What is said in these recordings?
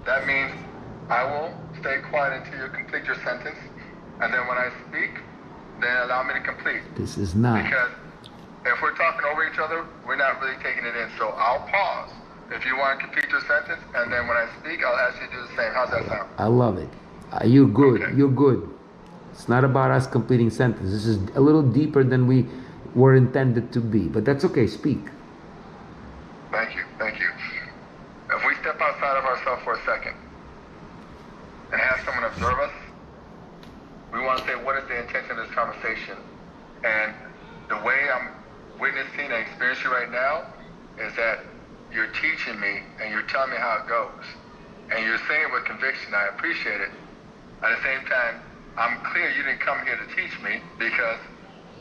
that means I will stay quiet until you complete your sentence, and then when I speak, then allow me to complete. This is not. Because if we're talking over each other, we're not really taking it in. So I'll pause if you want to complete your sentence, and then when I speak, I'll ask you to do the same. How's that sound? I love it. You're good. Okay. You're good. It's not about us completing sentences. This is a little deeper than we were intended to be, but that's okay. Speak. Thank you. Thank you. If we step outside of ourselves for a second and have someone observe us, we want to say, what is the intention of this conversation? And the way I'm witnessing and experiencing right now is that you're teaching me and you're telling me how it goes. And you're saying it with conviction. I appreciate it. At the same time, I'm clear you didn't come here to teach me because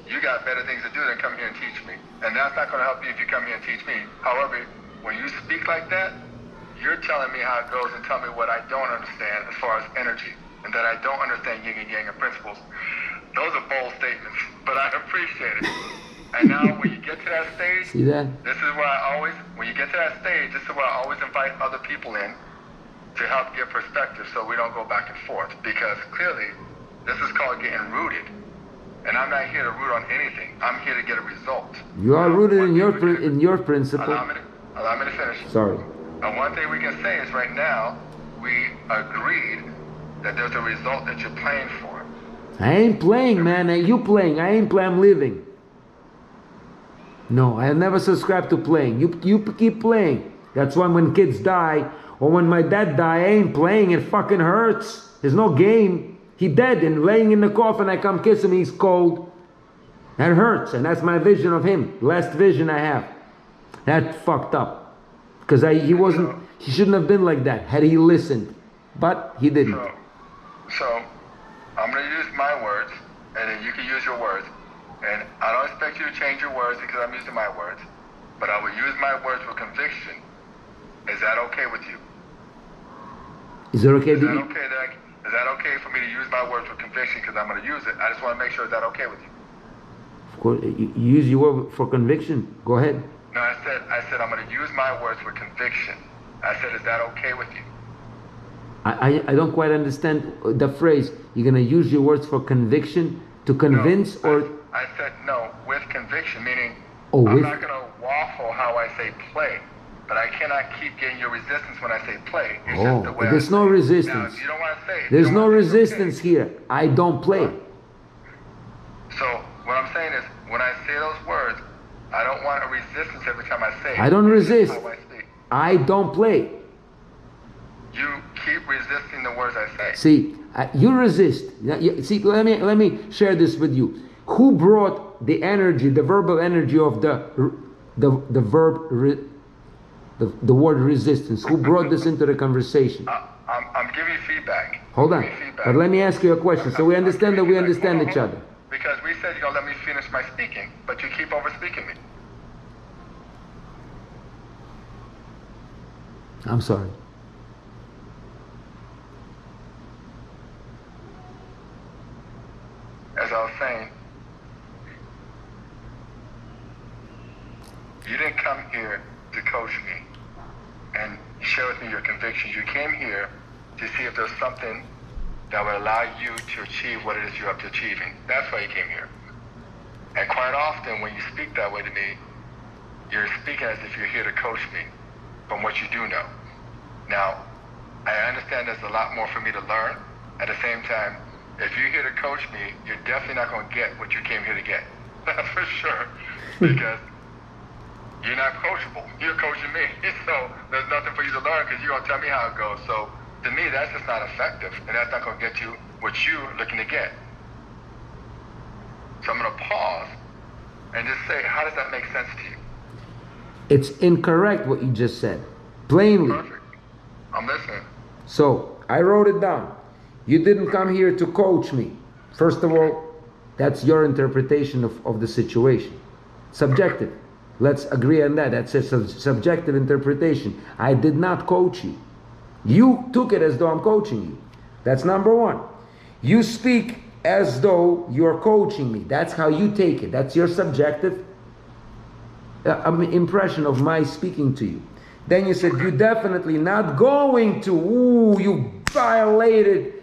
you got better things to do than come here and teach me. And that's not going to help you if you come here and teach me. However, when you speak like that, you're telling me how it goes and tell me what I don't understand as far as energy, and that I don't understand yin and yang and principles. Those are bold statements, but I appreciate it. And now when you get to that stage, See that? this is where when you get to that stage, this is where I always invite other people in to help give perspective so we don't go back and forth. Because clearly, this is called getting rooted. And I'm not here to root on anything. I'm here to get a result. You are rooted in your principle. Allow me to finish. Sorry. And one thing we can say is right now, we agreed that there's a result that you're playing for. I ain't playing, man. You playing. I ain't playing. I'm living. No, I never subscribe to playing. You keep playing. That's why when kids die, or when my dad died, I ain't playing. It fucking hurts. There's no game. He dead and laying in the coffin. I come kiss him. He's cold. That hurts, and that's my vision of him. Last vision I have. That fucked up, because he shouldn't have been like that had he listened, but he didn't. So I'm going to use my words, and then you can use your words. And I don't expect you to change your words because I'm using my words, but I will use my words with conviction. Is that okay with you? Is it okay? Is that okay for me to use my words with conviction because I'm going to use it? I just want to make sure, is that okay with you? Of course, you use your word for conviction. Go ahead. No, I said I'm going to use my words with conviction. I said, is that okay with you? I don't quite understand the phrase. You're going to use your words for conviction to convince, no, or? I said no, with conviction, meaning I'm not going to waffle how I say play, but I cannot keep getting your resistance when I say play. It's just the way there's no resistance. Now, if you don't want to say it, there's no resistance here. I don't play. So what I'm saying is, when I say those words, I don't want a resistance every time I say it. I don't resist. How I speak. I don't play. You keep resisting the words I say. See, you resist. See, let me share this with you. Who brought the energy, the verbal energy of the word resistance? Who brought this into the conversation? I'm giving you feedback. Hold on. But let me ask you a question so we understand that we understand each other. Because we said you're going to let me finish my speaking, but you keep over speaking me. I'm sorry. As I was saying, you didn't come here to coach me and share with me your convictions. You came here to see if there's something that would allow you to achieve what it is you're up to achieving. That's why you came here. And quite often when you speak that way to me, you're speaking as if you're here to coach me from what you do know. Now, I understand there's a lot more for me to learn. At the same time, if you're here to coach me, you're definitely not going to get what you came here to get. That's for sure. Because you're not coachable. You're coaching me. So there's nothing for you to learn because you're going to tell me how it goes. So to me, that's just not effective. And that's not going to get you what you're looking to get. So I'm going to pause and just say, how does that make sense to you? It's incorrect what you just said. Plainly. Perfect. I'm listening. So, I wrote it down. You didn't come here to coach me. First of all, that's your interpretation of the situation. Subjective. Let's agree on that. That's a subjective interpretation. I did not coach you. You took it as though I'm coaching you. That's number one. You speak as though you're coaching me. That's how you take it. That's your subjective impression of my speaking to you. Then you said, you definitely not going to. Ooh, you violated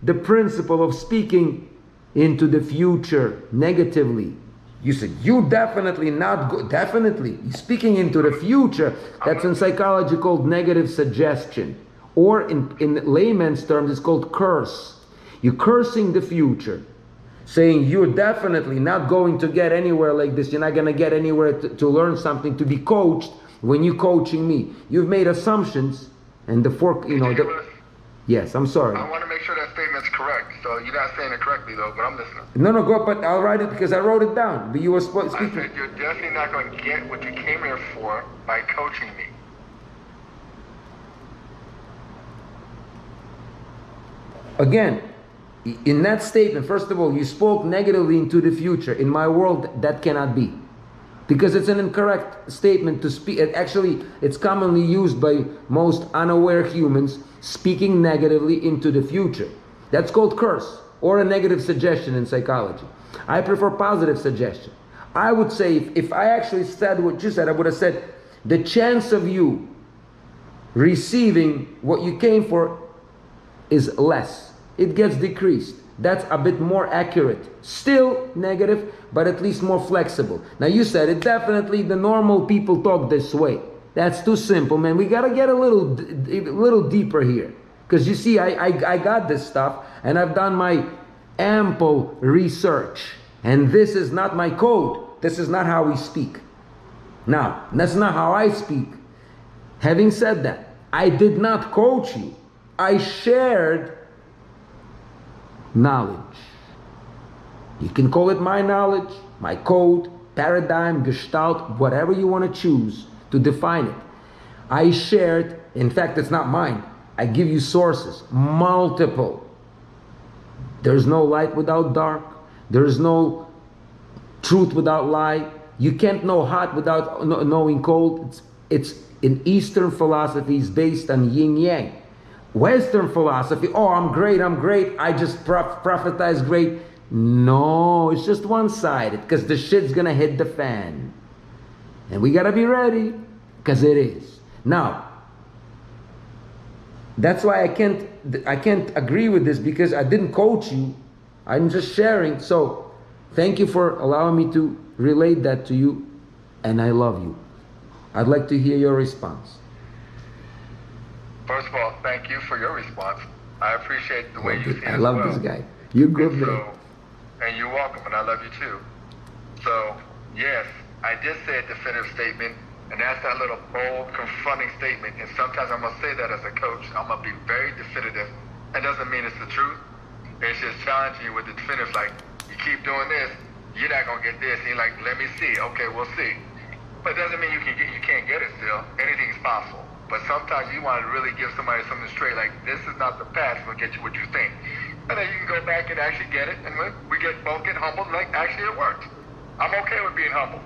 the principle of speaking into the future negatively. You said, you definitely not go. Definitely. You're speaking into the future. That's in psychology called negative suggestion. Or in layman's terms, it's called curse. You're cursing the future. Saying you're definitely not going to get anywhere like this. You're not going to get anywhere to learn something, to be coached when you're coaching me. You've made assumptions, and the fork, you know. Yes, I'm sorry. I want to make sure that statement's correct. So you're not saying it correctly though, but I'm listening. No, go, but I'll write it because I wrote it down. But you were speaking. I said you're definitely not going to get what you came here for by coaching me. Again, in that statement, first of all, you spoke negatively into the future. In my world, that cannot be. Because it's an incorrect statement to speak. Actually, it's commonly used by most unaware humans, speaking negatively into the future. That's called curse, or a negative suggestion in psychology. I prefer positive suggestion. I would say, if I actually said what you said, I would have said, the chance of you receiving what you came for is less. It gets decreased. That's a bit more accurate. Still negative, but at least more flexible. Now you said it, definitely the normal people talk this way. That's too simple, man. We gotta get a little deeper here. Because you see, I got this stuff, and I've done my ample research. And this is not my code. This is not how we speak. Now, that's not how I speak. Having said that, I did not coach you. I shared knowledge. You can call it my knowledge, my code, paradigm, gestalt, whatever you want to choose to define it. I shared, in fact, it's not mine. I give you sources, multiple. There's no light without dark. There's no truth without lie. You can't know hot without knowing cold. It's in Eastern philosophies based on yin yang. Western philosophy, oh, I'm great, I just prophetize great. No, it's just one-sided, because the shit's gonna hit the fan. And we gotta be ready, because it is. Now, that's why I can't agree with this, because I didn't coach you. I'm just sharing. So, thank you for allowing me to relate that to you, and I love you. I'd like to hear your response. First of all, thank you for your response. I appreciate the way you see it. I love this guy. You're good, man. And you're welcome, and I love you too. So, yes, I did say a definitive statement, and that's that little bold, confronting statement. And sometimes I'm going to say that as a coach. I'm going to be very definitive. That doesn't mean it's the truth. It's just challenging you with the definitive, like, you keep doing this, you're not going to get this. And you're like, let me see. Okay, we'll see. But it doesn't mean you can't get it still. Anything's possible. But sometimes you want to really give somebody something straight, like, this is not the path, we'll get you what you think. And then you can go back and actually get it, and we both get humbled, like, actually it worked. I'm okay with being humble.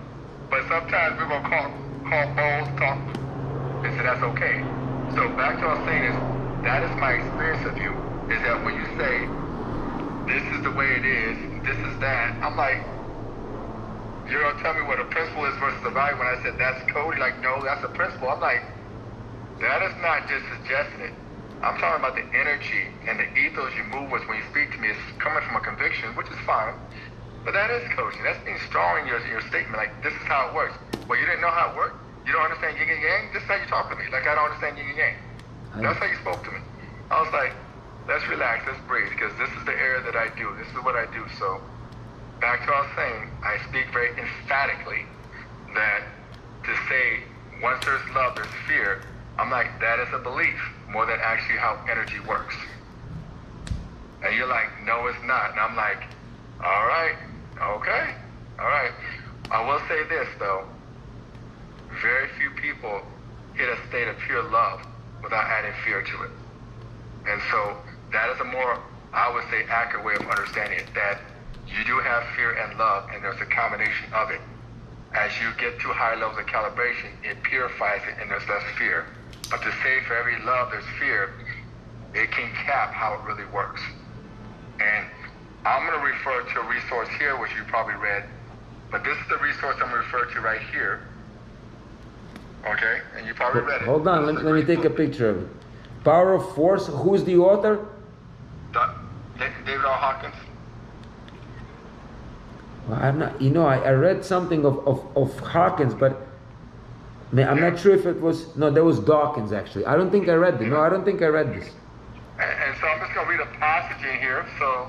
But sometimes we're going to call balls, talk, and say that's okay. So back to what I'm saying is, that is my experience of you, is that when you say, this is the way it is, this is that, I'm like, you're going to tell me what a principle is versus a value. When I said that's code, you're like, no, that's a principle. I'm like, that is not just suggesting it. I'm talking about the energy and the ethos you move with when you speak to me. It's coming from a conviction, which is fine. But that is coaching. That's being strong in your statement. Like, this is how it works. Well, you didn't know how it worked? You don't understand yin and yang? This is how you talk to me. Like, I don't understand yin and yang. That's how you spoke to me. I was like, let's relax, let's breathe, because this is the area that I do. This is what I do. So, back to what I was saying, I speak very emphatically that to say, once there's love, there's fear, I'm like, that is a belief more than actually how energy works. And you're like, no, it's not. And I'm like, all right, okay, all right. I will say this, though. Very few people hit a state of pure love without adding fear to it. And so that is a more, I would say, accurate way of understanding it, that you do have fear and love, and there's a combination of it. As you get to higher levels of calibration, it purifies it, and there's less fear. But to say for every love there's fear, it can cap how it really works. And I'm going to refer to a resource here, which you probably read, but this is the resource I'm going to refer to right here. Okay, and you probably read it. Hold on, let me take a picture of it. Power of Force. Who's the author? David R. Hawkins. Well, I'm not. You know, I read something of Hawkins, but I'm not sure if it was. No, there was Dawkins actually. I don't think I read this. No, I don't think I read this. And so I'm just going to read a passage in here so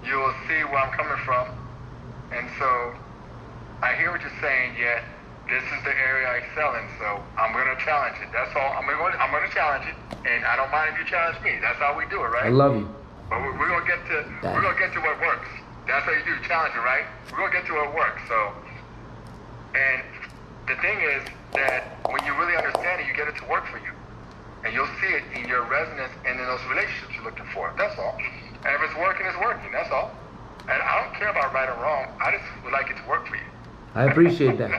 you will see where I'm coming from. And so I hear what you're saying, yet this is the area I excel in, so I'm going to challenge it. That's all. I'm going to challenge it, and I don't mind if you challenge me. That's how we do it, right? I love you. But we're going to get to what works. That's how you do challenge it, right? We're going to get to what works. So, and the thing is that when you really understand it, you get it to work for you. And you'll see it in your resonance and in those relationships you're looking for. That's all. And if it's working, it's working. That's all. And I don't care about right or wrong. I just would like it to work for you. I appreciate that.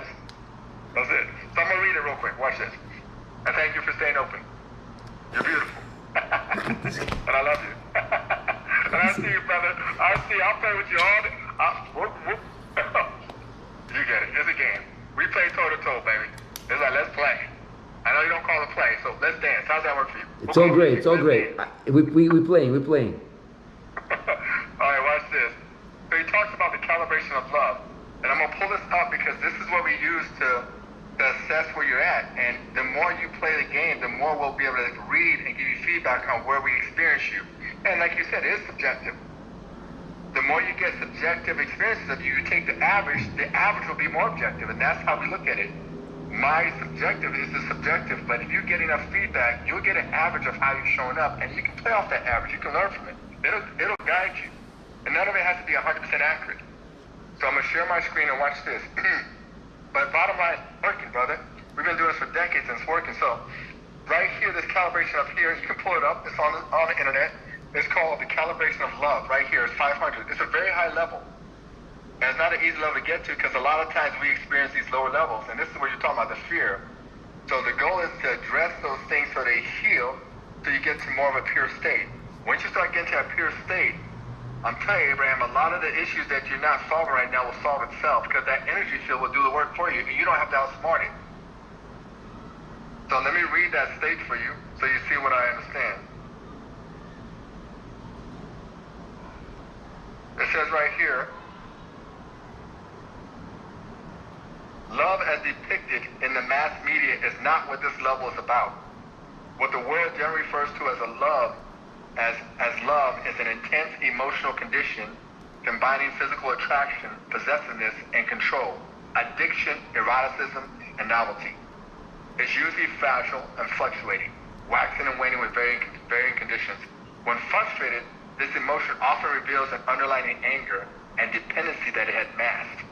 That's it. So I'm going to read it real quick. Watch this. And thank you for staying open. You're beautiful. And I love you. And I see you, brother. I see. I'll play with you all day. Whoop, whoop. You get it. It's a game. We play toe-to-toe, baby. It's like, let's play. I know you don't call it play, so let's dance. How's that work for you? It's all great. It's all great. We're playing. We're playing. All right, watch this. So he talks about the calibration of love. And I'm going to pull this up because this is what we use to assess where you're at. And the more you play the game, the more we'll be able to read and give you feedback on where we experience you. And like you said, it is subjective. The more you get subjective experiences of you, you take the average will be more objective. And that's how we look at it. My subjective is the subjective, but if you get enough feedback, you'll get an average of how you're showing up. And you can play off that average. You can learn from it. It'll guide you. And none of it has to be 100% accurate. So I'm going to share my screen and watch this. But bottom line, it's working, brother. We've been doing this for decades and it's working. So right here, this calibration up here, you can pull it up. It's on the internet. It's called the calibration of love. Right here, it's 500. It's a very high level. And it's not an easy level to get to because a lot of times we experience these lower levels. And this is where you're talking about the fear. So the goal is to address those things so they heal so you get to more of a pure state. Once you start getting to a pure state, I'm telling you, Abraham, a lot of the issues that you're not solving right now will solve itself because that energy field will do the work for you and you don't have to outsmart it. So let me read that state for you so you see what I understand. It says right here, love as depicted in the mass media is not what this level is about. What the world generally refers to as a love as love is an intense emotional condition combining physical attraction, possessiveness, and control, addiction, eroticism, and novelty. It's usually fragile and fluctuating, waxing and waning with varying conditions. When frustrated, this emotion often reveals an underlying anger and dependency that it had masked.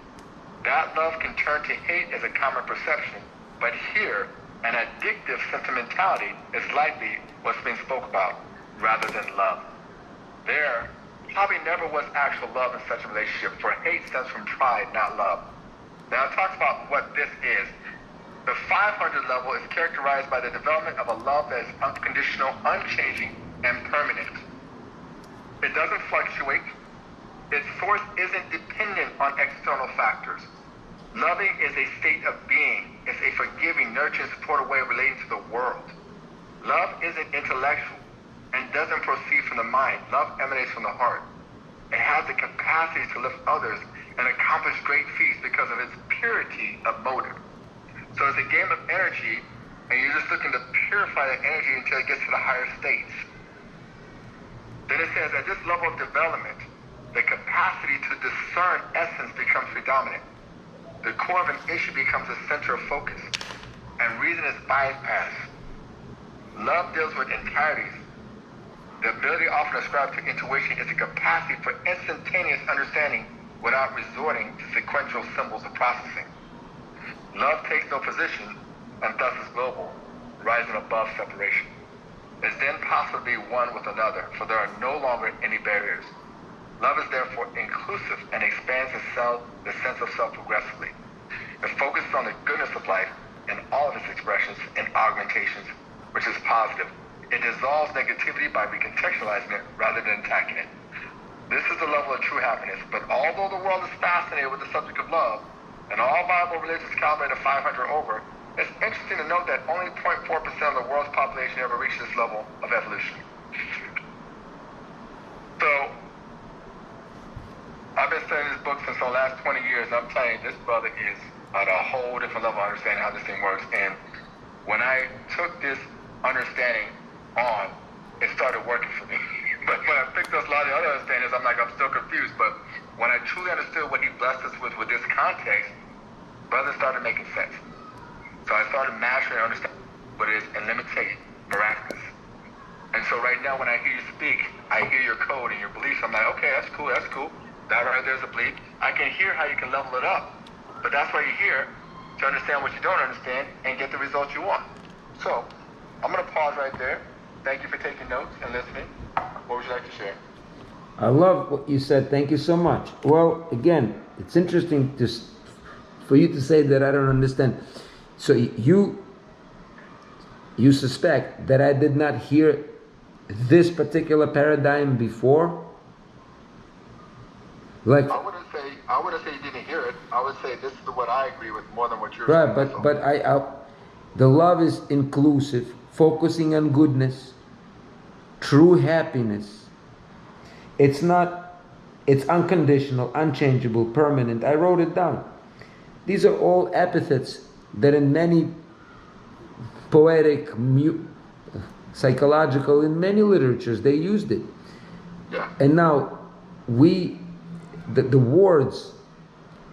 That love can turn to hate as a common perception, but here, an addictive sentimentality is likely what's being spoke about, rather than love. There probably never was actual love in such a relationship, for hate stems from pride, not love. Now it talks about what this is. The 500 level is characterized by the development of a love that is unconditional, unchanging, and permanent. It doesn't fluctuate. Its source isn't dependent on external factors. Loving is a state of being. It's a forgiving, nurturing, supportive way of relating to the world. Love isn't intellectual and doesn't proceed from the mind. Love emanates from the heart. It has the capacity to lift others and accomplish great feats because of its purity of motive. So it's a game of energy, and you're just looking to purify that energy until it gets to the higher states. Then it says, at this level of development, the capacity to discern essence becomes predominant. The core of an issue becomes a center of focus, and reason is bypassed. Love deals with entireties. The ability often ascribed to intuition is the capacity for instantaneous understanding without resorting to sequential symbols of processing. Love takes no position and thus is global, rising above separation. It's then possible to be one with another, for there are no longer any barriers. Love is therefore inclusive and expands the sense of self progressively. It focuses on the goodness of life in all of its expressions and augmentations, which is positive. It dissolves negativity by recontextualizing it rather than attacking it. This is the level of true happiness, but although the world is fascinated with the subject of love, and all Bible religions calibrate a 500 over, It's interesting to note that only 0.4% of the world's population ever reached this level of evolution. So, I've been studying this book since the last 20 years, and I'm telling you, this brother is at a whole different level of understanding how this thing works. And when I took this understanding on, it started working for me. But when I picked up a lot of the other understandings, I'm still confused. But when I truly understood what he blessed us with this context, brother started making sense. So I started mastering and understanding what it is and limiting miraculous. And so right now when I hear you speak, I hear your code and your beliefs. I'm like, okay, that's cool. That right there's a belief. I can hear how you can level it up. But that's why you're here, to understand what you don't understand and get the results you want. So I'm going to pause right there. Thank you for taking notes and listening. What would you like to share? I love what you said. Thank you so much. Well, again, it's interesting for you to say that I don't understand. So you suspect that I did not hear this particular paradigm before? Like, I wouldn't say you didn't hear it. I would say this is what I agree with more than what you're right, saying. but the love is inclusive, focusing on goodness, true happiness. It's unconditional, unchangeable, permanent. I wrote it down. These are all epithets that in many poetic, psychological, in many literatures, they used it. Yeah. And now the words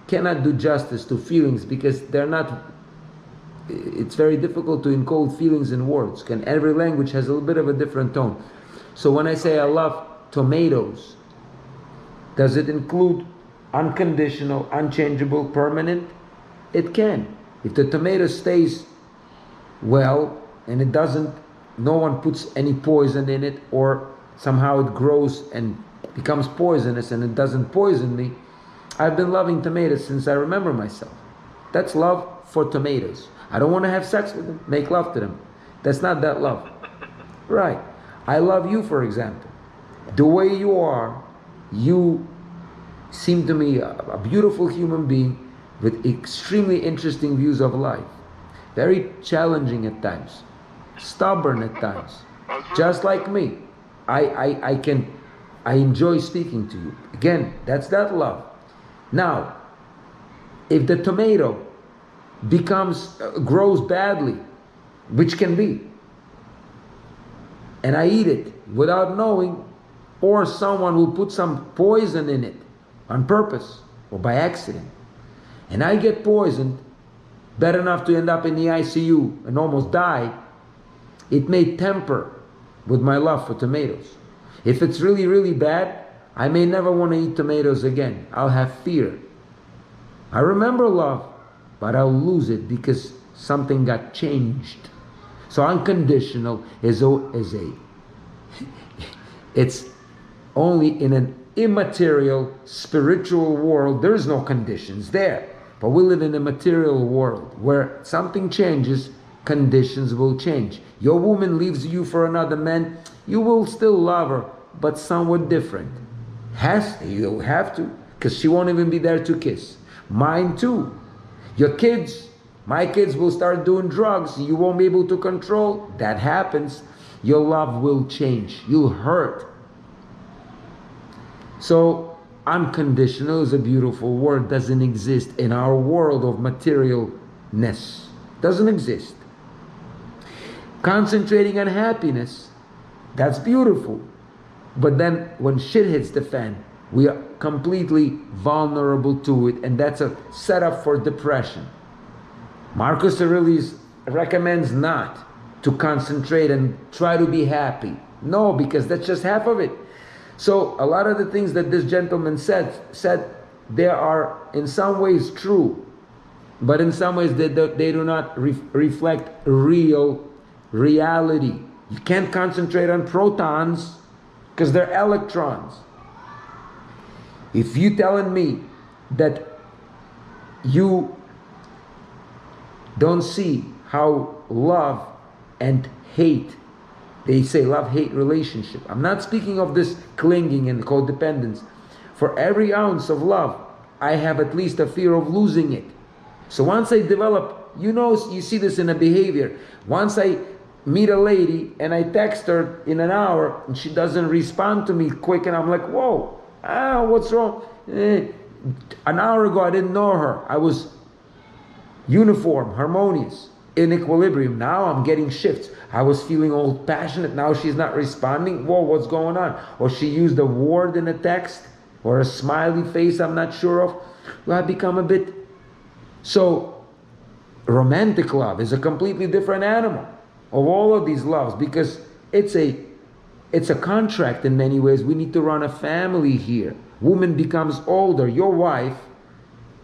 cannot do justice to feelings because it's very difficult to encode feelings in words. And every language has a little bit of a different tone. So when I say I love tomatoes, does it include unconditional, unchangeable, permanent? It can. If the tomato stays well and it doesn't, no one puts any poison in it, or somehow it grows and becomes poisonous and it doesn't poison me, I've been loving tomatoes since I remember myself. That's love for tomatoes. I don't want to have sex with them, make love to them. That's not that love. Right. I love you, for example. The way you are, you seem to me a beautiful human being with extremely interesting views of life. Very challenging at times, stubborn at times, just like me. I enjoy speaking to you. Again, that's that love. Now, if the tomato grows badly, which can be, and I eat it without knowing, or someone will put some poison in it on purpose or by accident, and I get poisoned, bad enough to end up in the ICU and almost die, it may temper with my love for tomatoes. If it's really, really bad, I may never want to eat tomatoes again. I'll have fear. I remember love, but I'll lose it because something got changed. So unconditional is it's only in an immaterial, spiritual world. There's no conditions there. But we live in a material world where something changes, conditions will change. Your woman leaves you for another man, you will still love her, but somewhat different. You have to, because she won't even be there to kiss. Mine too. Your kids, my kids will start doing drugs, you won't be able to control. That happens. Your love will change. You'll hurt. So, unconditional is a beautiful word, doesn't exist in our world of materialness. Doesn't exist. Concentrating on happiness, that's beautiful. But then when shit hits the fan, we are completely vulnerable to it, and that's a setup for depression. Marcus Aurelius recommends not to concentrate and try to be happy. No, because that's just half of it. So a lot of the things that this gentleman said they are in some ways true, but in some ways they do not reflect reality. You can't concentrate on protons because they're electrons. If you telling me that you don't see how love and hate, they say love-hate relationship. I'm not speaking of this clinging and codependence. For every ounce of love, I have at least a fear of losing it. So once I develop you see this in a behavior. Once I meet a lady and I text her in an hour and she doesn't respond to me quick, and I'm like, whoa, what's wrong? An hour ago I didn't know her. I was uniform, harmonious, in equilibrium. Now I'm getting shifts. I was feeling all passionate. Now she's not responding. Whoa, what's going on? Or she used a word in a text or a smiley face I'm not sure of. Well, I become a bit... So romantic love is a completely different animal of all of these loves, because it's a contract in many ways. We need to run a family here. Woman becomes older. Your wife,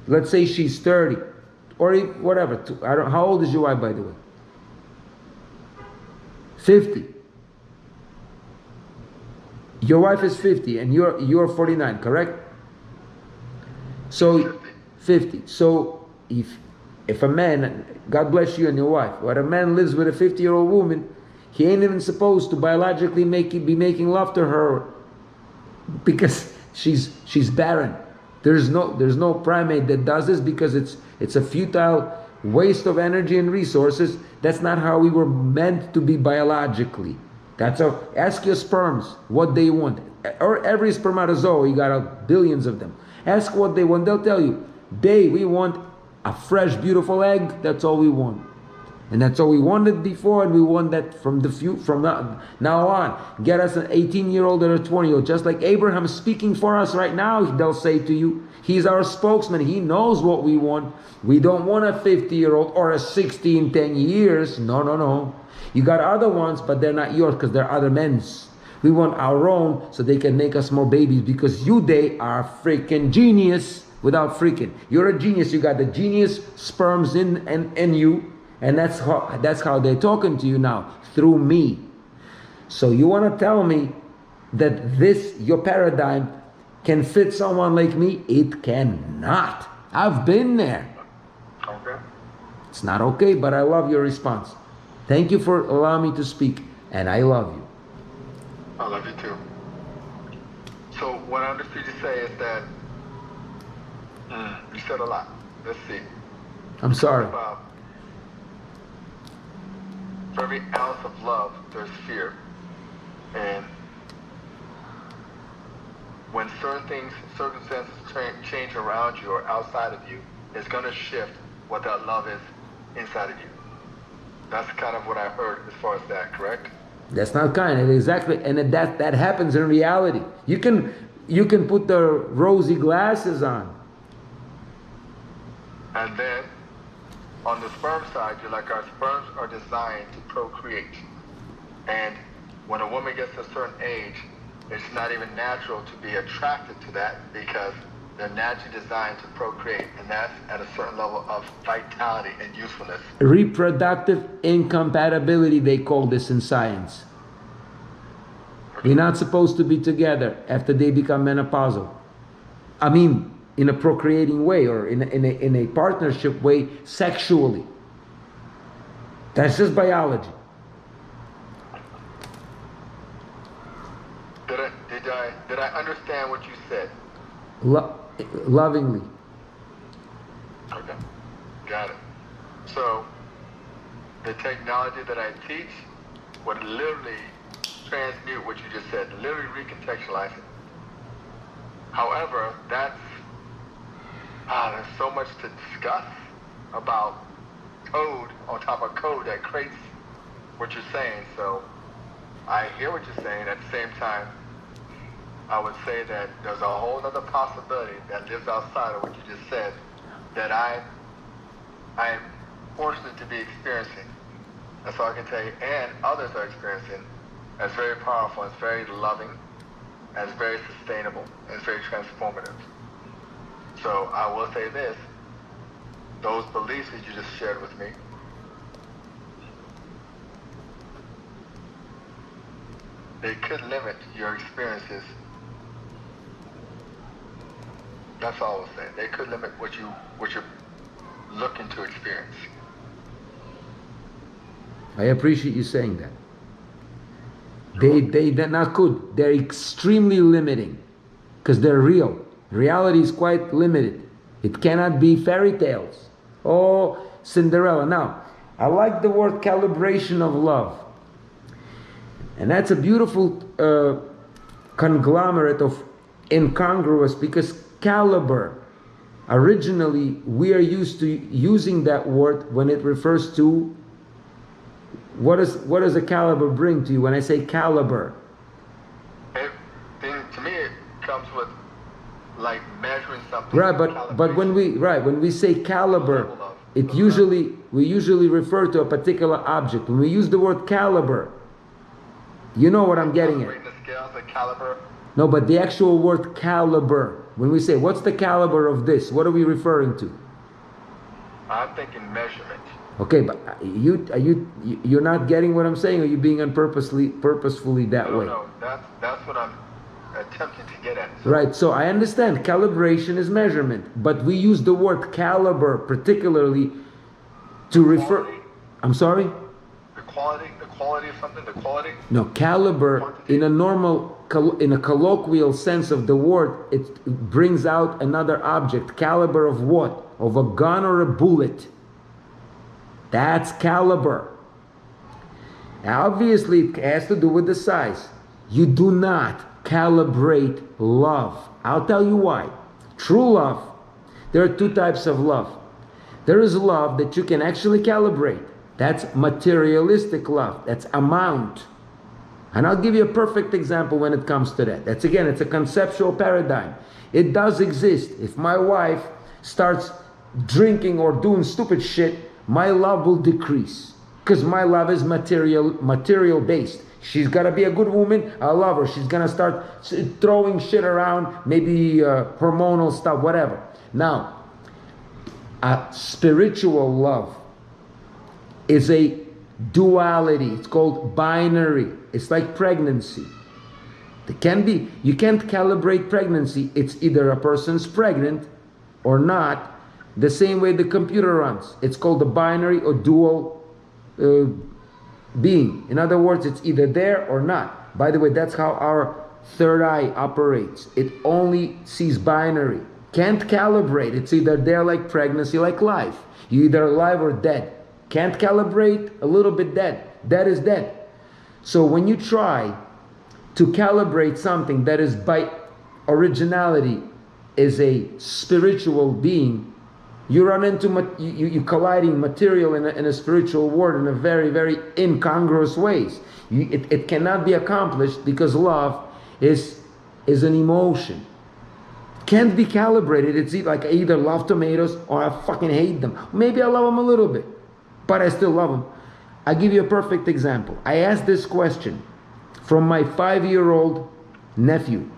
let's say she's 30 or whatever. How old is your wife, by the way? 50. Your wife is 50 and you're 49, correct? So 50. So if a man, God bless you and your wife, but a man lives with a 50-year-old woman, he ain't even supposed to biologically be making love to her, because she's barren. There's no primate that does this, because it's a futile waste of energy and resources. That's not how we were meant to be biologically. That's how. Ask your sperms what they want, or every spermatozoa. You got billions of them. Ask what they want. They'll tell you. We want a fresh, beautiful egg. That's all we want, and that's all we wanted before, and we want that from now on. Get us an 18-year-old or a 20-year-old, just like Abraham speaking for us right now. They'll say to you, he's our spokesman. He knows what we want. We don't want a 50-year-old or a 60 in 10 years. No. You got other ones, but they're not yours, because they're other men's. We want our own, so they can make us more babies, because they are freaking genius without freaking. You're a genius. You got the genius sperms in you, and that's how they're talking to you now, through me. So you want to tell me that your paradigm can fit someone like me? It cannot. I've been there. Okay. It's not okay, but I love your response. Thank you for allowing me to speak, and I love you. I love you too. So what I understood you say is that you said a lot. Let's see. I'm sorry. For every ounce of love, there's fear. And when circumstances change around you or outside of you, it's going to shift what that love is inside of you. That's kind of what I heard as far as that, correct? That's not kind. Exactly. And that happens in reality. You can put the rosy glasses on. And then, on the sperm side, you're like, our sperms are designed to procreate. And when a woman gets to a certain age, it's not even natural to be attracted to that, because they're naturally designed to procreate, and that's at a certain level of vitality and usefulness. Reproductive incompatibility, they call this in science. We're not supposed to be together after they become menopausal. I mean, in a procreating way, or in a partnership way, sexually. That's just biology. Did I understand what you said? Lovingly. Okay, got it. So, the technology that I teach would literally transmute what you just said, literally recontextualize it. However, there's so much to discuss about code on top of code that creates what you're saying. So, I hear what you're saying. At the same time, I would say that there's a whole other possibility that lives outside of what you just said, that I am fortunate to be experiencing. That's all I can tell you. And others are experiencing. That's very powerful. It's very loving. And it's very sustainable. And it's very transformative. So I will say this. Those beliefs that you just shared with me, they could limit your experiences. That's all I was saying. They could limit what you're looking to experience. I appreciate you saying that. They're not good. They're extremely limiting, because they're real. Reality is quite limited. It cannot be fairy tales. Oh, Cinderella. Now, I like the word calibration of love. And that's a beautiful conglomerate of incongruous, because caliber, originally we are used to using that word when it refers to what does a caliber bring to you? When I say caliber, To me, it comes with like measuring something. right? But when we say caliber, we usually refer to a particular object. When we use the word caliber, you know what I'm getting at. The scales, the caliber. No, but the actual word caliber. When we say, what's the caliber of this? What are we referring to? I'm thinking measurement. Okay, but you're not getting what I'm saying, or are you being purposefully that way? No, that's what I'm attempting to get at. Right, so I understand calibration is measurement, but we use the word caliber particularly to refer... Quality? I'm sorry? The quality of something, the quality? No, caliber in a colloquial sense of the word, it brings out another object. Caliber of what? Of a gun or a bullet. That's caliber. Now, obviously, it has to do with the size. You do not calibrate love. I'll tell you why. True love, there are two types of love. There is love that you can actually calibrate. That's materialistic love. That's amount. And I'll give you a perfect example when it comes to that. That's, again, it's a conceptual paradigm. It does exist. If my wife starts drinking or doing stupid shit, my love will decrease, because my love is material based. She's got to be a good woman, I love her. She's going to start throwing shit around, maybe hormonal stuff, whatever. Now, a spiritual love is a duality. It's called binary. It's like pregnancy. You can't calibrate pregnancy. It's either a person's pregnant or not. The same way the computer runs. It's called a binary or dual being. In other words, it's either there or not. By the way, that's how our third eye operates. It only sees binary. Can't calibrate. It's either there like pregnancy, like life. You're either alive or dead. Can't calibrate, a little bit dead. Dead is dead. So when you try to calibrate something that is by originality is a spiritual being, you run into you colliding material in a spiritual world in a very, very incongruous ways. It cannot be accomplished because love is an emotion. Can't be calibrated. It's like I either love tomatoes or I fucking hate them. Maybe I love them a little bit, but I still love them. I'll give you a perfect example. I asked this question from my 5-year-old nephew.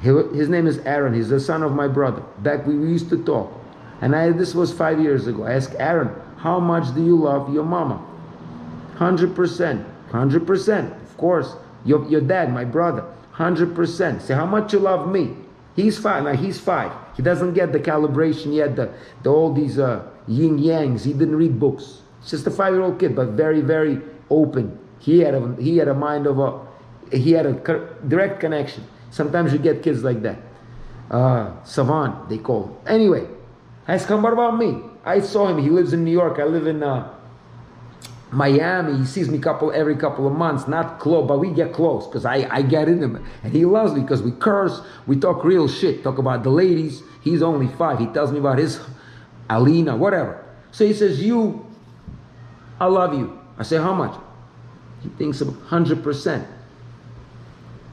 His name is Aaron. He's the son of my brother. Back we used to talk. And this was 5 years ago. I asked Aaron, how much do you love your mama? 100%. 100%. Of course. Your dad, my brother. 100%. Say, how much you love me? He's 5. Now he's 5. He doesn't get the calibration yet, the all these yin yangs. He didn't read books. He's just a 5-year-old kid, but very, very open. He had a mind of he had a direct connection. Sometimes you get kids like that. Savant, they call him. Anyway, I asked him, what about me? I saw him. He lives in New York. I live in Miami. He sees me every couple of months. Not close, but we get close because I get in him. And he loves me because we curse. We talk real shit. Talk about the ladies. He's only 5. He tells me about his Alina, whatever. So he says, I love you. I say, how much? He thinks of 100%.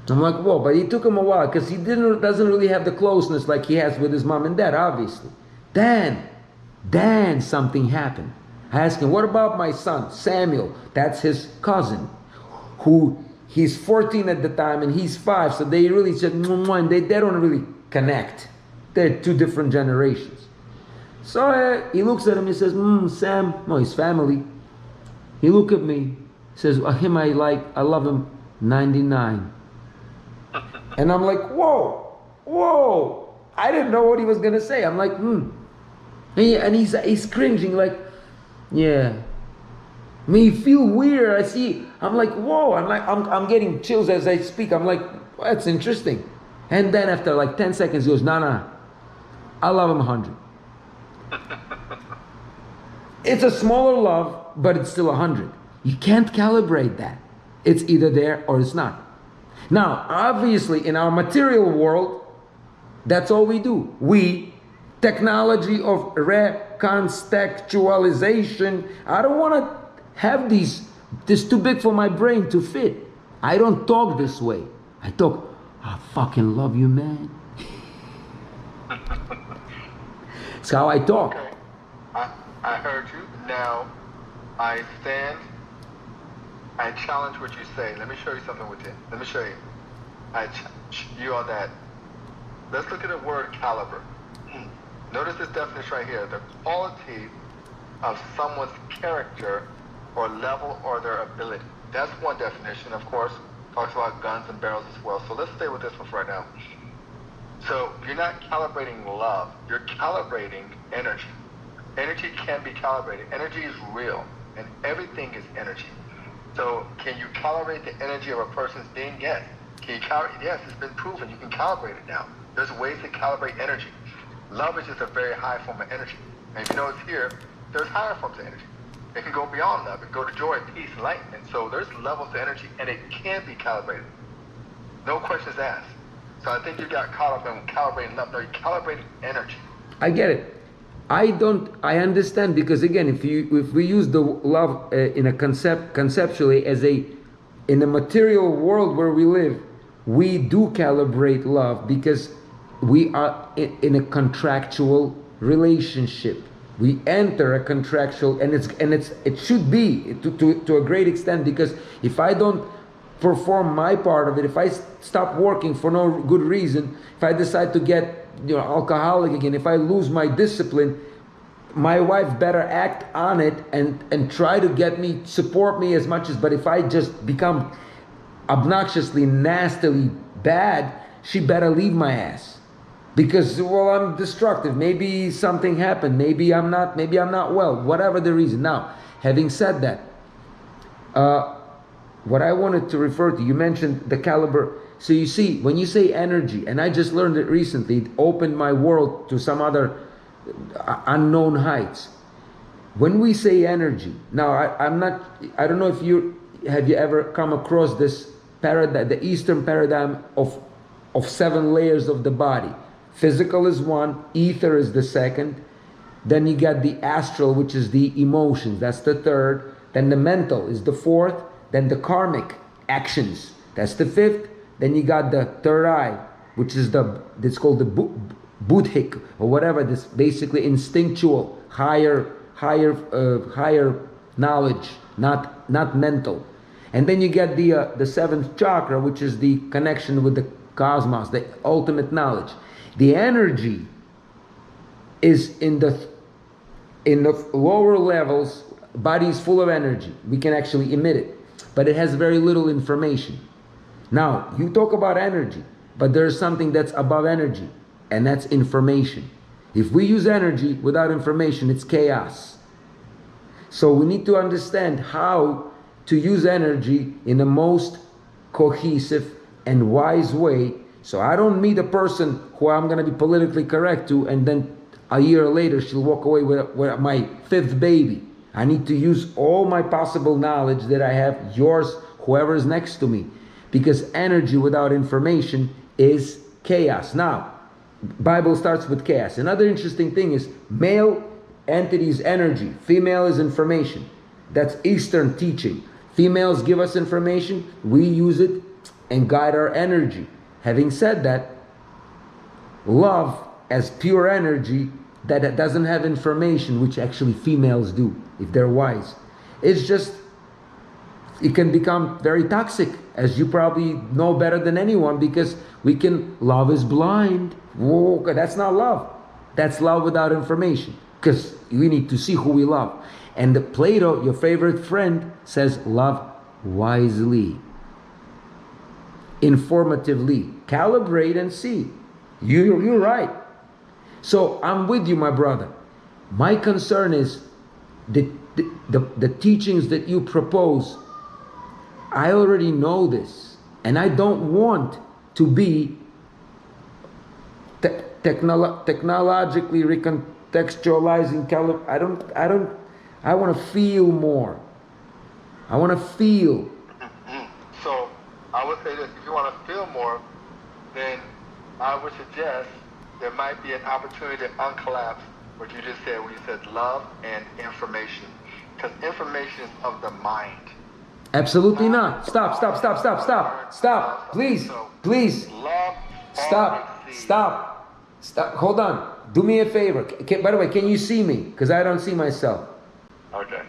I'm like, whoa, but it took him a while because he doesn't really have the closeness like he has with his mom and dad, obviously. Then something happened. I asked him, what about my son, Samuel? That's his cousin, who he's 14 at the time and he's 5. So they really said, and they don't really connect. They're 2 different generations. So he looks at him, he says, Sam, no, his family. He look at me, says, him I love him 99. And I'm like, whoa. I didn't know what he was going to say. I'm like, And he's cringing like, yeah. I mean, you feel weird. I'm like, whoa. I'm getting chills as I speak. I'm like, that's interesting. And then after like 10 seconds, he goes, no. I love him 100. It's a smaller love, but it's still 100. You can't calibrate that. It's either there or it's not. Now, obviously, in our material world, that's all we do. Technology of recontextualization. I don't want to have this too big for my brain to fit. I don't talk this way. I talk, I fucking love you, man. That's how I talk. Okay. I heard you. Now, I challenge what you say. Let me show you something with it. Let me show you. I challenge you on that. Let's look at the word caliber. Notice this definition right here. The quality of someone's character or level or their ability. That's one definition, of course. Talks about guns and barrels as well. So let's stay with this one for right now. So you're not calibrating love. You're calibrating energy. Energy can be calibrated. Energy is real, and everything is energy. So can you calibrate the energy of a person's being? Yes. Can you calibrate? Yes, it's been proven. You can calibrate it now. There's ways to calibrate energy. Love is just a very high form of energy. And if you know it's here, there's higher forms of energy. It can go beyond love. It can go to joy, peace, enlightenment. So there's levels of energy, and it can be calibrated. No questions asked. So I think you got caught up in calibrating love. No, you're calibrating energy. I get it. I understand, because again, if we use the love in a conceptually as in the material world where we live, we do calibrate love because we are in a contractual relationship. We enter a contractual, and it should be to a great extent, because if I don't perform my part of it, if I stop working for no good reason, if I decide to get alcoholic again, if I lose my discipline, my wife better act on it and try to get me, support me as much as, but if I just become obnoxiously, nastily bad, she better leave my ass. Because, well, I'm destructive. Maybe something happened. Maybe I'm not well. Whatever the reason. Now, having said that, what I wanted to refer to, you mentioned the caliber. So you see, when you say energy, and I just learned it recently, it opened my world to some other unknown heights. When we say energy, now I don't know if have you ever come across this paradigm, the Eastern paradigm of 7 layers of the body. Physical is one, ether is the second, then you got the astral, which is the emotions, that's the third, then the mental is the fourth, then the karmic actions, that's the fifth, then you got the third eye, which is it's called the buddhic or whatever, this basically instinctual, higher knowledge, not mental. And then you get the seventh chakra, which is the connection with the cosmos, the ultimate knowledge. The energy is in the lower levels. Body is full of energy. We can actually emit it, but it has very little information. Now, you talk about energy, but there's something that's above energy, and that's information. If we use energy without information, it's chaos. So we need to understand how to use energy in the most cohesive and wise way. So I don't meet a person who I'm going to be politically correct to, and then a year later she'll walk away with my 5th baby. I need to use all my possible knowledge that I have, yours, whoever is next to me. Because energy without information is chaos. Now, Bible starts with chaos. Another interesting thing is male entity is energy, female is information. That's Eastern teaching. Females give us information, we use it and guide our energy. Having said that, love as pure energy that doesn't have information, which actually females do, if they're wise, it's just, it can become very toxic, as you probably know better than anyone, because love is blind. Whoa, that's not love. That's love without information, because we need to see who we love. And Plato, your favorite friend, says love wisely, informatively. Calibrate and see. You're right. So I'm with you, my brother. My concern is the teachings that you propose. I already know this, and I don't want to be technologically recontextualizing. I want to feel more. I want to feel. So I would say this: if you want to feel more, then I would suggest there might be an opportunity to uncollapse what you just said when you said love and information, because information is of the mind. Absolutely not. Stop. Please. Love. Stop. Hold on. Do me a favor. By the way, can you see me? Because I don't see myself. Okay.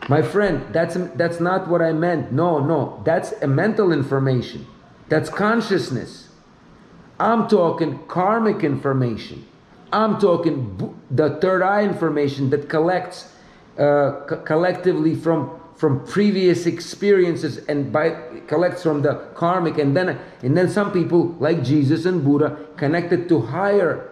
My friend, that's not what I meant. No. That's a mental information. That's consciousness. I'm talking karmic information. I'm talking the third eye information that collects collectively from previous experiences and collects from the karmic, and then some people like Jesus and Buddha connected to higher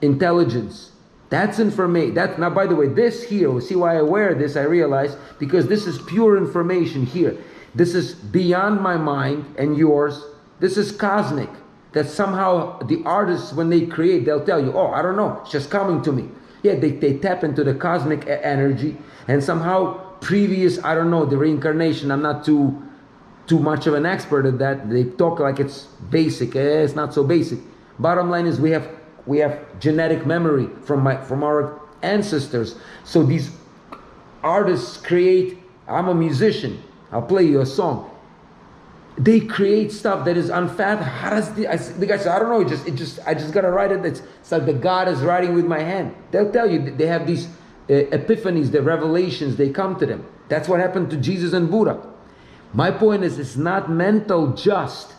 intelligence. That's information. Now, by the way, this here, see why I wear this, I realize, because this is pure information here. This is beyond my mind and yours. This is cosmic. That somehow the artists, when they create, they'll tell you, oh, I don't know, it's just coming to me. Yeah, they tap into the cosmic energy, and somehow previous, I don't know, the reincarnation, I'm not too much of an expert at that. They talk like it's basic. It's not so basic. Bottom line is we have genetic memory from our ancestors. So these artists create. I'm a musician. I'll play you a song. They create stuff that is unfathomable. How does the guy say, I don't know, I just gotta write it. It's like the God is writing with my hand. They'll tell you they have these epiphanies, the revelations, they come to them. That's what happened to Jesus and Buddha. My point is, it's not mental just.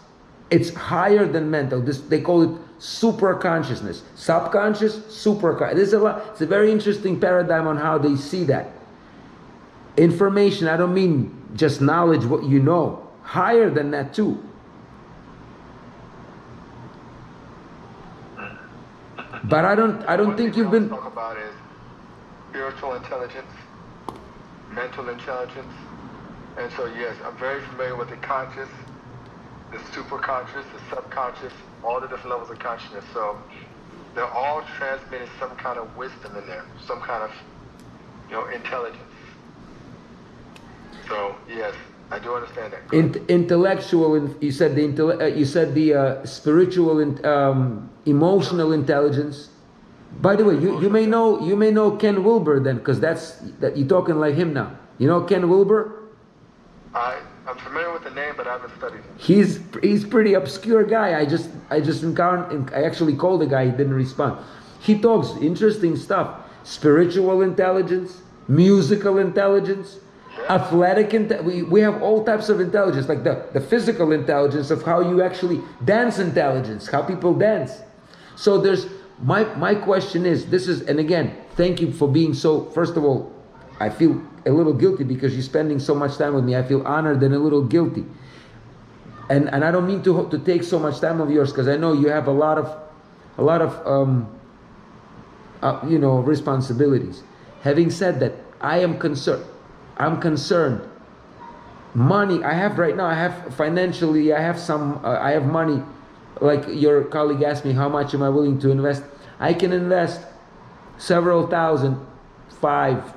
It's higher than mental. They call it super consciousness. Subconscious, super. It's a very interesting paradigm on how they see that. Information, I don't mean just knowledge, what you know. Higher than that too. But I don't think you've been. Talk about is spiritual intelligence, mental intelligence, and so yes, I'm very familiar with the conscious, the superconscious, the subconscious, all the different levels of consciousness. So they're all transmitting some kind of wisdom in there, some kind of intelligence. So yes, I do understand that. Intellectual, you said the spiritual and emotional intelligence. By the way, you may know Ken Wilber then, because that you're talking like him now. You know Ken Wilber? I'm familiar with the name, but I haven't studied him. He's pretty obscure guy. I just encountered. I actually called the guy. He didn't respond. He talks interesting stuff: spiritual intelligence, musical intelligence. Athletic, we have all types of intelligence, like the physical intelligence of how you actually dance, intelligence, how people dance. So there's my question is, and again, thank you for being so. First of all, I feel a little guilty because you're spending so much time with me. I feel honored and a little guilty, and I don't mean to take so much time of yours, because I know you have a lot of responsibilities. Having said that, I'm concerned. Money I have right now, I have financially, I have money. Like your colleague asked me, how much am I willing to invest? I can invest several thousand, 5,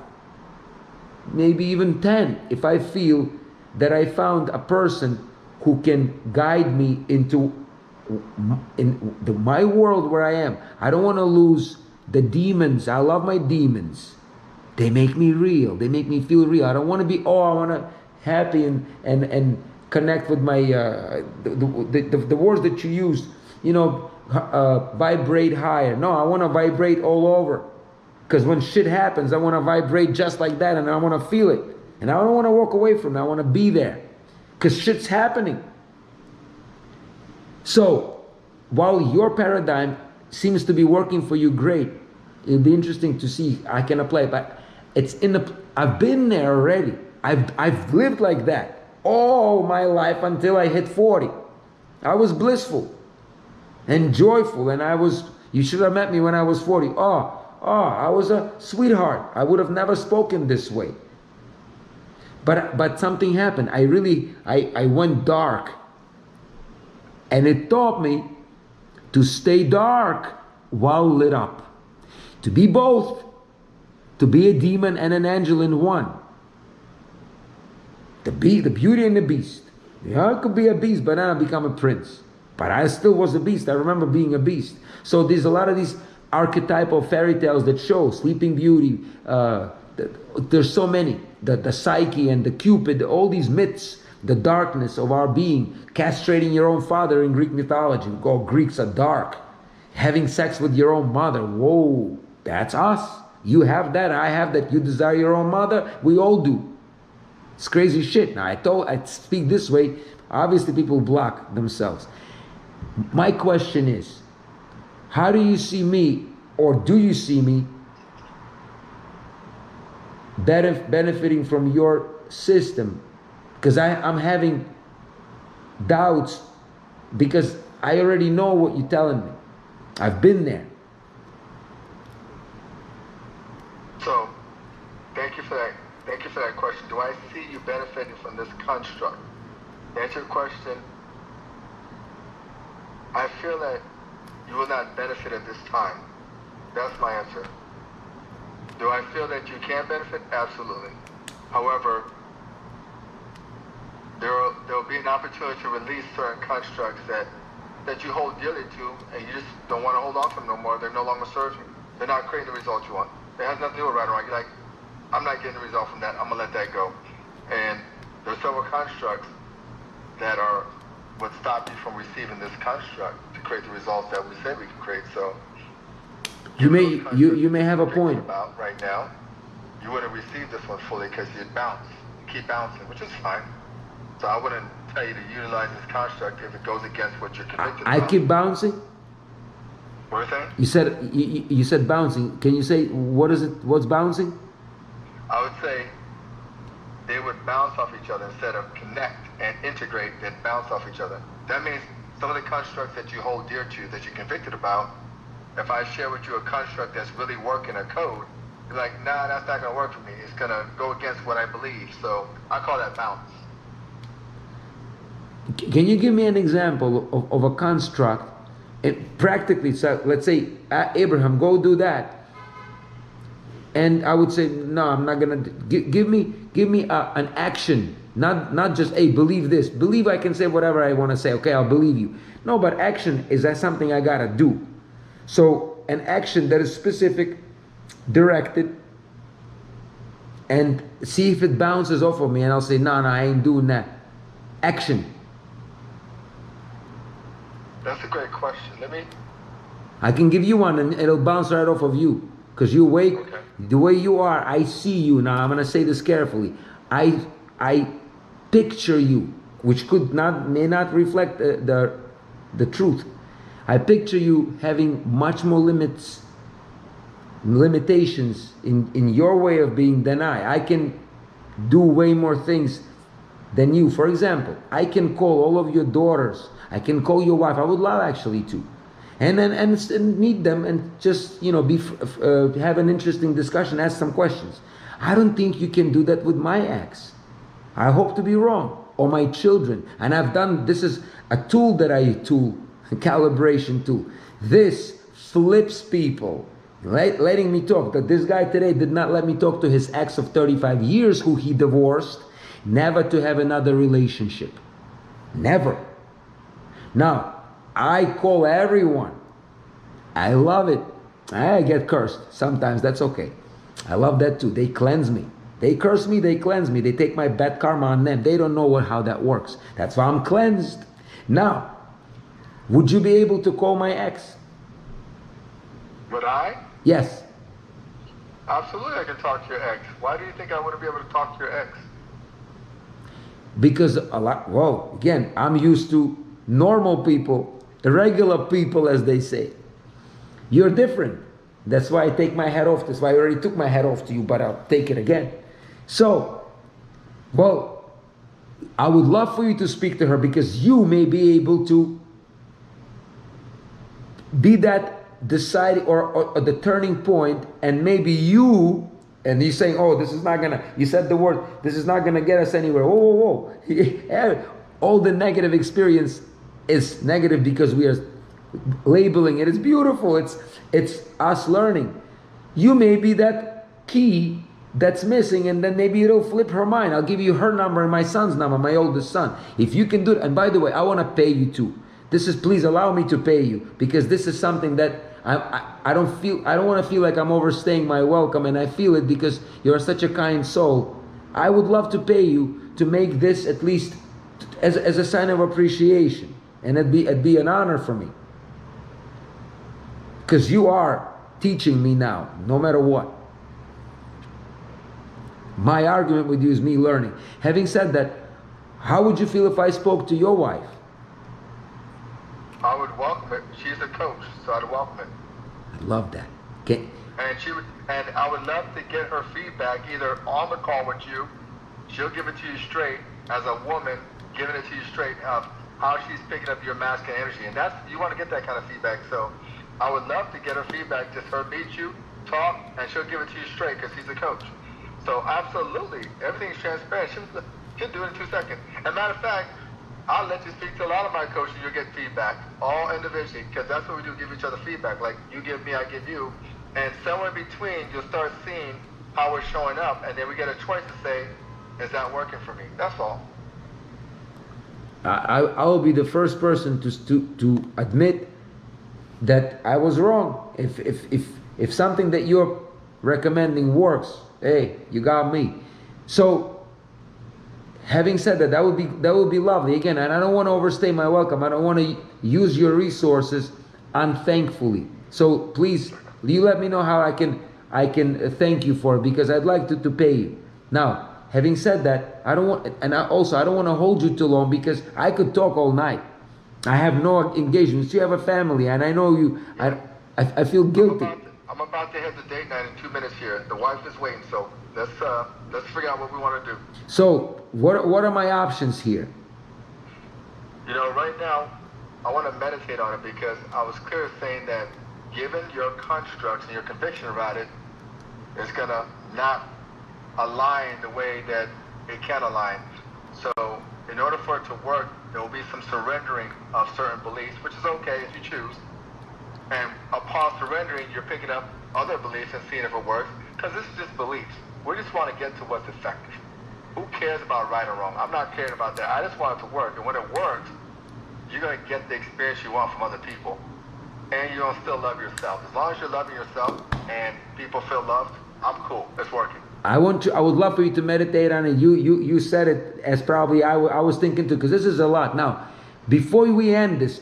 maybe even 10, if I feel that I found a person who can guide me into my world where I am. I don't want to lose the demons. I love my demons. They make me real. They make me feel real. I don't want to be, I want to happy and connect with my, the words that you used, vibrate higher. No, I want to vibrate all over. Because when shit happens, I want to vibrate just like that, and I want to feel it. And I don't want to walk away from it. I want to be there. Because shit's happening. So, while your paradigm seems to be working for you great, it'll be interesting to see. I can apply it, but I've been there already. I've lived like that all my life until I hit 40. I was blissful and joyful, and you should have met me when I was 40. I was a sweetheart. I would have never spoken this way. But something happened. I went dark. And it taught me to stay dark while lit up. To be both. to be a demon and an angel in one. The beauty and the beast. Yeah, I could be a beast, but then I become a prince. But I still was a beast. I remember being a beast. So there's a lot of these archetypal fairy tales that show Sleeping Beauty. There's so many. The psyche and the Cupid, all these myths, the darkness of our being, castrating your own father in Greek mythology. All Greeks are dark. Having sex with your own mother. Whoa, that's us. You have that, I have that. You desire your own mother, we all do. It's crazy shit. Now I speak this way, obviously people block themselves. My question is, how do you see me, or do you see me benefiting from your system? Because I'm having doubts, because I already know what you're telling me. I've been there. So, thank you for that. Thank you for that question. Do I see you benefiting from this construct? To answer your question, I feel that you will not benefit at this time. That's my answer. Do I feel that you can benefit? Absolutely. However, there will be an opportunity to release certain constructs that you hold dearly to, and you just don't want to hold on to them no more. They're no longer serving you. They're not creating the results you want. It has nothing to do with right or wrong. You're like, I'm not getting the result from that. I'm going to let that go. And there's several constructs that are what stop you from receiving this construct to create the results that we say we can create. So you may have a point. About right now, you wouldn't receive this one fully because you'd bounce. You keep bouncing, which is fine. So I wouldn't tell you to utilize this construct if it goes against what you're convicted about. I keep bouncing? What are you saying? You said bouncing. Can you say what is it? What's bouncing? I would say they would bounce off each other instead of connect and integrate, then bounce off each other. That means some of the constructs that you hold dear to, that you're convicted about, if I share with you a construct that's really working a code, you're like, nah, that's not going to work for me. It's going to go against what I believe. So I call that bounce. Can you give me an example of a construct? And practically, so let's say, Abraham, go do that. And I would say, no, I'm not gonna. Give me an action, not just, hey, believe this. Believe I can say whatever I want to say. Okay, I'll believe you. No, but action is that something I gotta do. So an action that is specific, directed, and see if it bounces off of me, and I'll say, no, I ain't doing that. Action. That's a great question. I can give you one, and it'll bounce right off of you. Because you awake, okay. The way you are, I see you. Now I'm going to say this carefully. I picture you, which may not reflect the truth. I picture you having much more limitations in your way of being than I. I can do way more things than you. For example, I can call all of your daughters. I can call your wife. I would love actually to. And then and meet them and just have an interesting discussion, ask some questions. I don't think you can do that with my ex. I hope to be wrong. Or my children. And I've done, this is a tool that a calibration tool. This flips people, letting me talk. That this guy today did not let me talk to his ex of 35 years who he divorced, never to have another relationship. Never. Now, I call everyone. I love it. I get cursed. Sometimes that's okay. I love that too. They cleanse me. They curse me, they cleanse me. They take my bad karma on them. They don't know how that works. That's why I'm cleansed. Now, would you be able to call my ex? Would I? Yes. Absolutely, I can talk to your ex. Why do you think I wouldn't be able to talk to your ex? Because again, I'm used to normal people, regular people, as they say. You're different. That's why I take my hat off. That's why I already took my hat off to you, but I'll take it again. So, I would love for you to speak to her, because you may be able to be that deciding or the turning point, and maybe you, and he's saying, oh, this is not gonna, you said the word, this is not gonna get us anywhere. Whoa. All the negative experience is negative because we are labeling it. It's beautiful. It's us learning. You may be that key that's missing, and then maybe it'll flip her mind. I'll give you her number and my son's number, my oldest son. If you can do it, and by the way, I want to pay you too. This is, please allow me to pay you, because this is something that I don't want to feel like I'm overstaying my welcome, and I feel it because you're such a kind soul. I would love to pay you to make this at least as a sign of appreciation, and it'd be an honor for me, because you are teaching me now, no matter what. My argument with you is me learning. Having said that, how would you feel if I spoke to your wife? I would welcome it. She's a coach, so I'd welcome it. I love that. Okay. And I would love to get her feedback either on the call with you. She'll give it to you straight as a woman, giving it to you straight of how she's picking up your masculine energy. And you want to get that kind of feedback. So I would love to get her feedback, just her meet you, talk, and she'll give it to you straight because she's a coach. So absolutely, everything's transparent. She'll do it in 2 seconds. As a matter of fact, I'll let you speak to a lot of my coaches. You'll get feedback, all individually, because that's what we do, give each other feedback. Like you give me, I give you. And somewhere in between, you'll start seeing how we're showing up, and then we get a choice to say, is that working for me? That's all. I will be the first person to admit that I was wrong. If something that you're recommending works, hey, you got me. So, having said that, that would be lovely. Again, and I don't want to overstay my welcome. I don't want to use your resources unthankfully. So please, you let me know how I can thank you for it, because I'd like to pay you. Now, having said that, I don't want to hold you too long, because I could talk all night. I have no engagements. You have a family, and I know you. I feel guilty. I'm about to head to date night in 2 minutes here. The wife is waiting, so let's figure out what we want to do. So what are my options here? You know, right now, I want to meditate on it, because I was clear saying that given your constructs and your conviction about it, it's going to not align the way that it can align. So in order for it to work, there will be some surrendering of certain beliefs, which is okay if you choose. And upon surrendering, you're picking up other beliefs and seeing if it works, because this is just beliefs. We just want to get to what's effective. Who cares about right or wrong? I'm not caring about that. I just want it to work. And when it works, you're going to get the experience you want from other people. And you're going to still love yourself. As long as you're loving yourself and people feel loved, I'm cool. It's working. I would love for you to meditate on it. You said it as probably I was thinking too, because this is a lot. Now, before we end this,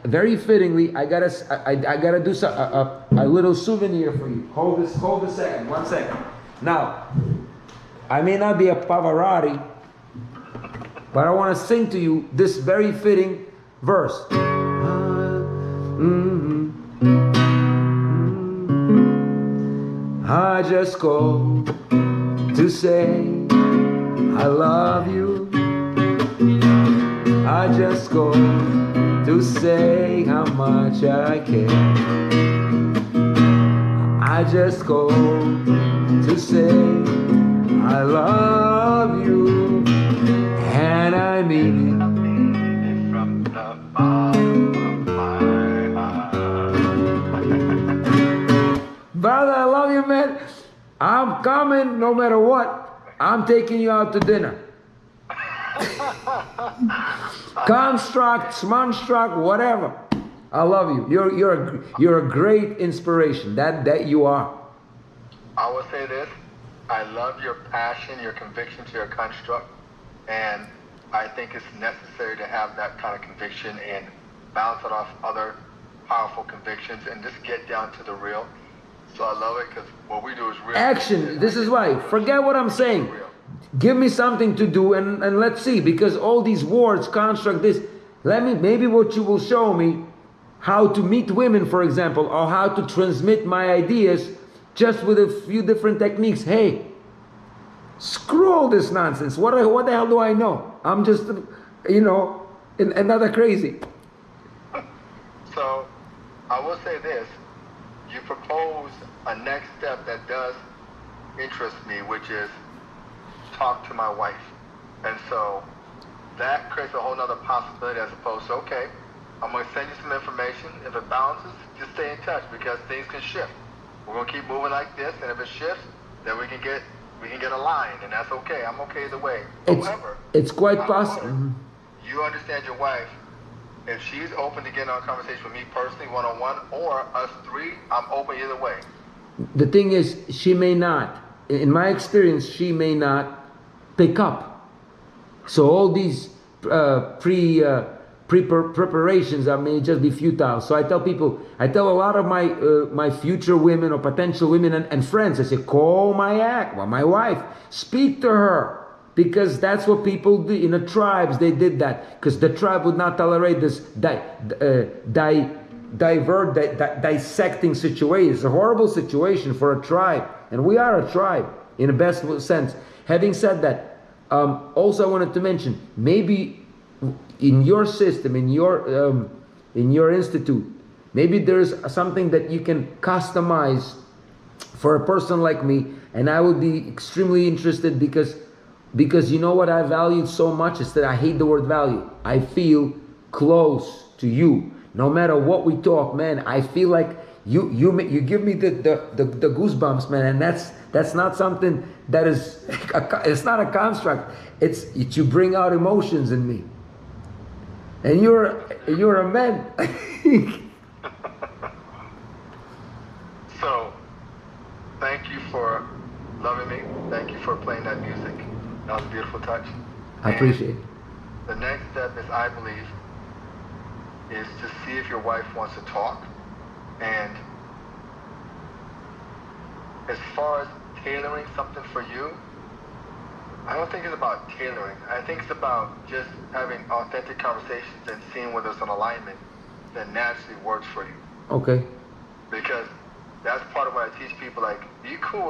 very fittingly, I gotta do a little souvenir for you. Hold a second, 1 second. Now, I may not be a Pavarotti, but I want to sing to you this very fitting verse. I just called to say I love you. I just called to say how much I care. I just called to say I love you, and I mean it from the bottom of my heart. Brother, I love you, man. I'm coming no matter what. I'm taking you out to dinner. Construct, smunstruct, whatever. I love you. You're a great inspiration. That you are. I will say this. I love your passion, your conviction to your construct, and I think it's necessary to have that kind of conviction and bounce it off other powerful convictions and just get down to the real. So I love it, because what we do is real. Action. This is why. Forget what I'm saying. Give me something to do, and let's see, because all these words, construct this, maybe what you will show me, how to meet women, for example, or how to transmit my ideas just with a few different techniques. Hey, screw all this nonsense. What the hell do I know? I'm just, another crazy. So, I will say this. You propose a next step that does interest me, which is talk to my wife. And so that creates a whole nother possibility, as opposed to, okay, I'm going to send you some information. If it bounces, just stay in touch, because things can shift. We're going to keep moving like this, and if it shifts, then we can get aligned, and that's okay. I'm okay either way. However, it's quite possible. You understand your wife. If she's open to getting on a conversation with me personally, one-on-one, or us three, I'm open either way. The thing is, she may not. In my experience, she may not pick up. So all these preparations may just be futile. So I tell people, I tell a lot of my future women or potential women and friends, I say, call my wife, speak to her. Because that's what people do. In the tribes, they did that. Because the tribe would not tolerate this dissecting situation. It's a horrible situation for a tribe. And we are a tribe, in the best sense. Having said that, also I wanted to mention, maybe in your system, in your institute, maybe there's something that you can customize for a person like me. And I would be extremely interested because you know what I valued so much is that I hate the word value. I feel close to you. No matter what we talk, man, I feel like you give me the goosebumps, man, and that's not something that is it's not a construct. It's you bring out emotions in me. And you're a man. So, thank you for loving me. Thank you for playing that music. That was a beautiful touch. I appreciate it. The next step is, I believe, is to see if your wife wants to talk. And as far as tailoring something for you, I don't think it's about tailoring. I think it's about just having authentic conversations and seeing whether there's an alignment that naturally works for you. Okay. Because that's part of what I teach people, like, be cool with